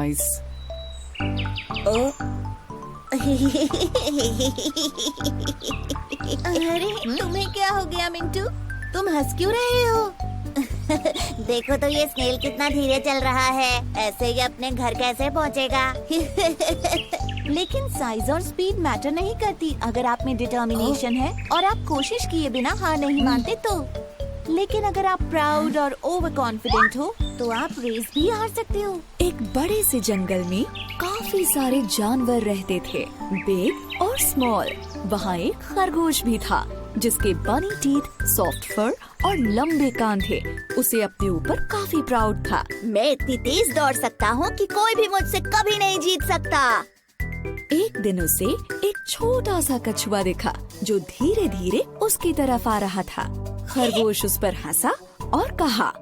Exercise. ओ अरे तुम्हें क्या हो गया मिंटू? तुम हंस क्यों रहे हो? देखो तो ये स्नेल कितना धीरे चल रहा है, ऐसे ही अपने घर कैसे पहुंचेगा? लेकिन साइज और स्पीड मैटर नहीं करती अगर आप में डिटर्मिनेशन है और आप कोशिश किए बिना हार नहीं मानते तो। लेकिन अगर आप प्राउड और ओवर कॉन्फिडेंट हो तो आप रेस भी हार सकते हो। एक बड़े से जंगल में काफी सारे जानवर रहते थे, बिग और स्मॉल। वहाँ एक खरगोश भी था जिसके बनी टीथ, सॉफ्ट फर और लंबे कान थे। उसे अपने ऊपर काफी प्राउड था। मैं इतनी तेज दौड़ सकता हूँ कि कोई भी मुझसे कभी नहीं जीत सकता। एक दिन उसे एक छोटा सा कछुआ दिखा जो धीरे धीरे उसकी तरफ आ रहा था। खरगोश उस पर हंसा और कहा,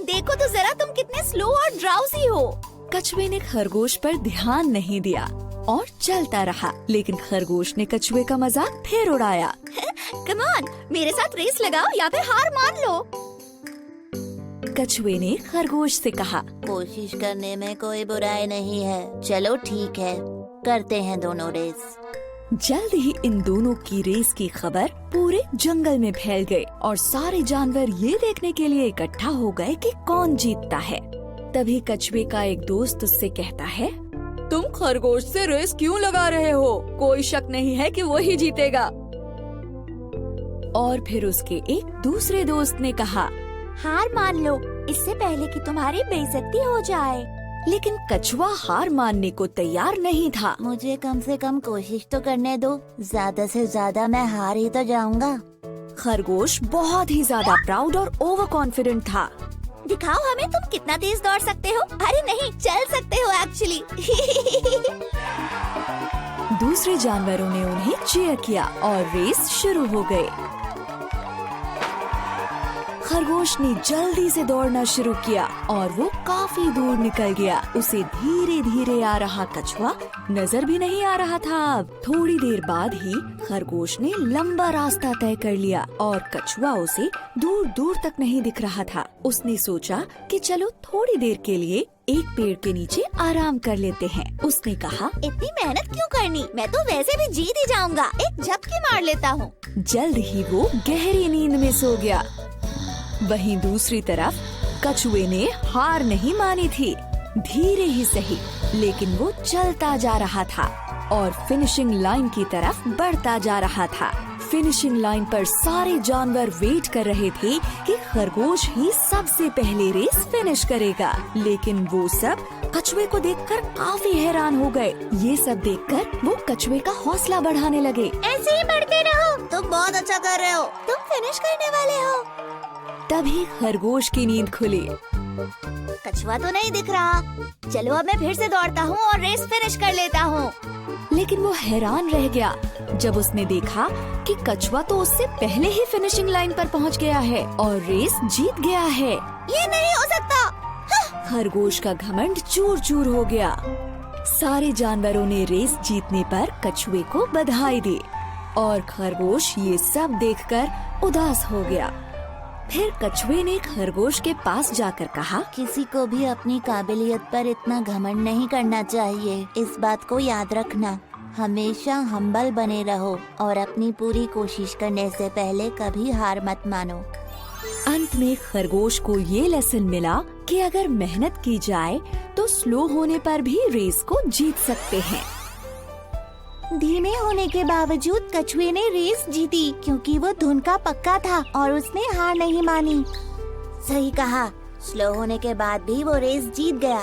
देखो तो जरा तुम कितने स्लो और ड्राउजी हो। कछुए ने खरगोश पर ध्यान नहीं दिया और चलता रहा, लेकिन खरगोश ने कछुए का मजाक फिर उड़ाया। कम ऑन, मेरे साथ रेस लगाओ या फिर हार मान लो। कछुए ने खरगोश से कहा, कोशिश करने में कोई बुराई नहीं है। चलो ठीक है, करते हैं दोनों रेस। जल्द ही इन दोनों की रेस की खबर पूरे जंगल में फैल गई और सारे जानवर ये देखने के लिए इकट्ठा हो गए कि कौन जीतता है। तभी कछुए का एक दोस्त उससे कहता है, तुम खरगोश से रेस क्यों लगा रहे हो? कोई शक नहीं है कि वो ही जीतेगा। और फिर उसके एक दूसरे दोस्त ने कहा, हार मान लो इससे पहले कि तुम्हारी बेइज्जती हो जाए। लेकिन कछुआ हार मानने को तैयार नहीं था। मुझे कम से कम कोशिश तो करने दो, ज्यादा से ज्यादा मैं हार ही तो जाऊंगा। खरगोश बहुत ही ज्यादा प्राउड और ओवर कॉन्फिडेंट था। दिखाओ हमें तुम कितना तेज दौड़ सकते हो। अरे नहीं, चल सकते हो एक्चुअली। दूसरे जानवरों ने उन्हें चीयर किया और रेस शुरू हो गई। खरगोश ने जल्दी से दौड़ना शुरू किया और वो काफी दूर निकल गया। उसे धीरे धीरे आ रहा कछुआ नजर भी नहीं आ रहा था। अब थोड़ी देर बाद ही खरगोश ने लंबा रास्ता तय कर लिया और कछुआ उसे दूर दूर तक नहीं दिख रहा था। उसने सोचा कि चलो थोड़ी देर के लिए एक पेड़ के नीचे आराम कर लेते हैं। उसने कहा, इतनी मेहनत क्यों करनी, मैं तो वैसे भी जीत ही जाऊंगा। एक झपकी मार लेता हूँ। जल्द ही वो गहरी नींद में सो गया। वहीं दूसरी तरफ कछुए ने हार नहीं मानी थी। धीरे ही सही, लेकिन वो चलता जा रहा था और फिनिशिंग लाइन की तरफ बढ़ता जा रहा था। फिनिशिंग लाइन पर सारे जानवर वेट कर रहे थे कि खरगोश ही सबसे पहले रेस फिनिश करेगा। लेकिन वो सब कछुए को देखकर काफी हैरान हो गए। ये सब देखकर वो कछुए का हौसला बढ़ाने लगे। ऐसे ही बढ़ते रहो, तुम बहुत अच्छा कर रहे हो, तुम फिनिश करने वाले हो। तभी खरगोश की नींद खुली। कछुआ तो नहीं दिख रहा। चलो अब मैं फिर से दौड़ता हूँ और रेस फिनिश कर लेता हूँ। लेकिन वो हैरान रह गया जब उसने देखा कि कछुआ तो उससे पहले ही फिनिशिंग लाइन पर पहुँच गया है और रेस जीत गया है। ये नहीं हो सकता। खरगोश का घमंड चूर चूर हो गया। सारे जानवरों ने रेस जीतने पर कछुए को बधाई दी और खरगोश ये सब देखकर उदास हो गया। फिर कछुए ने खरगोश के पास जाकर कहा, किसी को भी अपनी काबिलियत पर इतना घमंड नहीं करना चाहिए। इस बात को याद रखना, हमेशा हम्बल बने रहो और अपनी पूरी कोशिश करने से पहले कभी हार मत मानो। अंत में खरगोश को ये लेसन मिला कि अगर मेहनत की जाए तो स्लो होने पर भी रेस को जीत सकते हैं। धीमे होने के बावजूद कछुए ने रेस जीती क्योंकि वो धुन का पक्का था और उसने हार नहीं मानी। सही कहा, स्लो होने के बाद भी वो रेस जीत गया।